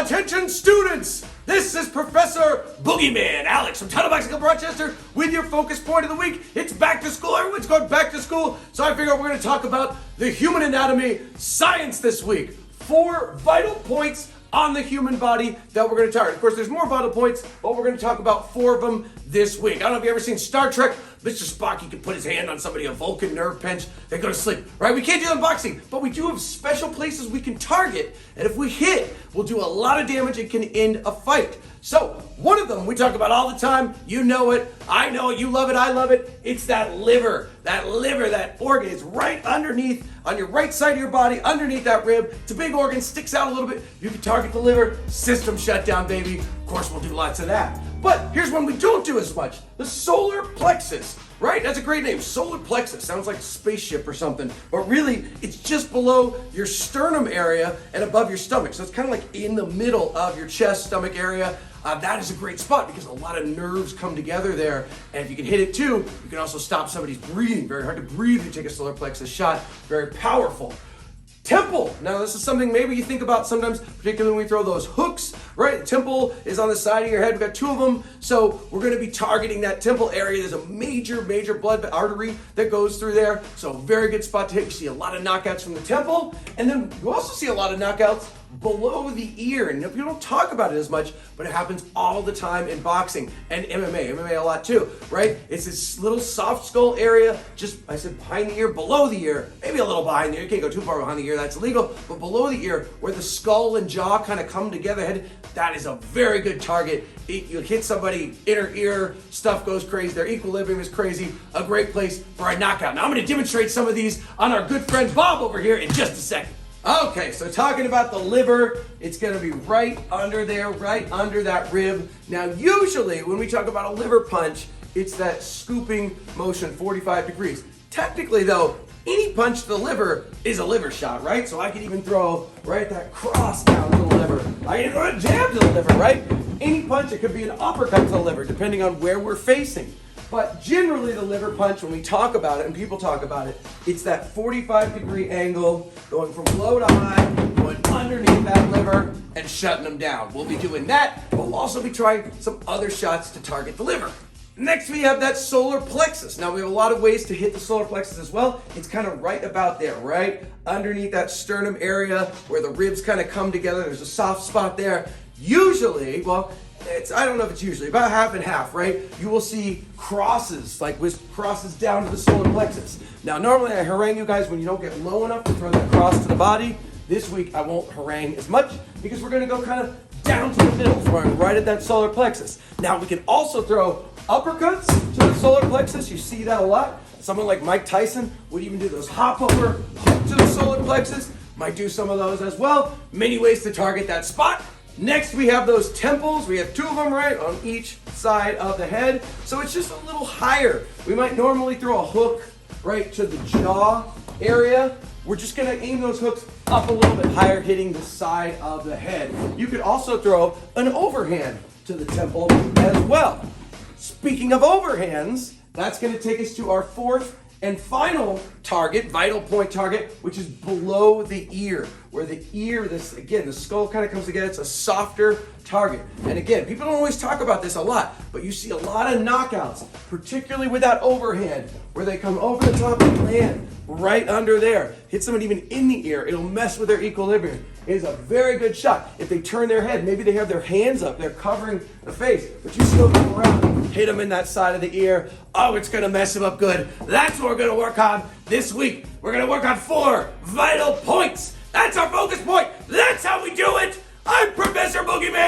Attention students! This is Professor Boogeyman Alex from Title Chapter Rochester with your focus point of the week. It's back to school. Everyone's going back to school. So I figured we're going to talk about the human anatomy science this week. 4 vital points on the human body that we're going to target. Of course, there's more vital points, but we're going to talk about 4 of them this week. I don't know if you've ever seen Star Trek. Mr. Spock, he can put his hand on somebody, a Vulcan nerve pinch, they go to sleep, right? We can't do that in boxing, but we do have special places we can target, and if we hit, we'll do a lot of damage and can end a fight. So, one of them we talk about all the time, you know it, I know it, you love it, I love it, it's that liver. That organ is right underneath, on your right side of your body, underneath that rib. It's a big organ, sticks out a little bit. You can target the liver, system shut down, baby. Of course, we'll do lots of that. But here's one we don't do as much, the solar plexus, right? That's a great name, solar plexus. Sounds like a spaceship or something, but really, it's just below your sternum area and above your stomach. So it's kind of like in the middle of your chest, stomach area. That is a great spot because a lot of nerves come together there. And if you can hit it too, you can also stop somebody's breathing. Very hard to breathe if you take a solar plexus shot. Very powerful. Temple. Now this is something maybe you think about sometimes, particularly when we throw those hooks, right? Temple is on the side of your head. We've got 2 of them. So we're going to be targeting that temple area. There's a major blood artery that goes through there. So very good spot to hit. You see a lot of knockouts from the temple. And then you also see a lot of knockouts below the ear. And you don't talk about it as much, but it happens all the time in boxing and MMA a lot too, right? It's this little soft skull area, just, I said behind the ear, below the ear, maybe a little behind the ear. You can't go too far behind the ear, that's illegal, but below the ear, where the skull and jaw kind of come together, that is a very good target. You hit somebody, inner ear, stuff goes crazy, their equilibrium is crazy, a great place for a knockout. Now I'm going to demonstrate some of these on our good friend Bob over here in just a second. Okay, so talking about the liver, it's going to be right under there, right under that rib. Now, usually when we talk about a liver punch, it's that scooping motion, 45 degrees. Technically, though, any punch to the liver is a liver shot, right? So I could even throw, right, that cross down to the liver. I can throw a jab to the liver, right? Any punch, it could be an uppercut to the liver, depending on where we're facing. But generally the liver punch, when we talk about it and people talk about it, it's that 45-degree angle going from low to high, going underneath that liver and shutting them down. We'll be doing that, but we'll also be trying some other shots to target the liver. Next, we have that solar plexus. Now, we have a lot of ways to hit the solar plexus as well. It's kind of right about there, right? Underneath that sternum area where the ribs kind of come together. There's a soft spot there. Usually, well, I don't know if it's usually, about half and half, right? You will see crosses, like with crosses down to the solar plexus. Now, normally I harangue you guys when you don't get low enough to throw that cross to the body. This week I won't harangue as much because we're going to go kind of down to the middle, throwing right at that solar plexus. Now, we can also throw uppercuts to the solar plexus. You see that a lot. Someone like Mike Tyson would even do those hop over, hook to the solar plexus. Might do some of those as well. Many ways to target that spot. Next, we have those temples. We have 2 of them, right, on each side of the head. So it's just a little higher. We might normally throw a hook right to the jaw area. We're just going to aim those hooks up a little bit higher, hitting the side of the head. You could also throw an overhand to the temple as well. Speaking of overhands, that's going to take us to our 4th and final target, vital point target, which is below the ear, where the ear, the skull kind of comes together. It's a softer target. And again, people don't always talk about this a lot, but you see a lot of knockouts, particularly with that overhand, where they come over the top and land right under there. Hit someone even in the ear. It'll mess with their equilibrium. It is a very good shot. If they turn their head, maybe they have their hands up, they're covering the face, but you still come around, hit them in that side of the ear. Oh, it's going to mess them up good. That's what we're going to work on this week. We're going to work on 4 vital points. That's our focus point. That's how we do it. I'm Professor Boogeyman.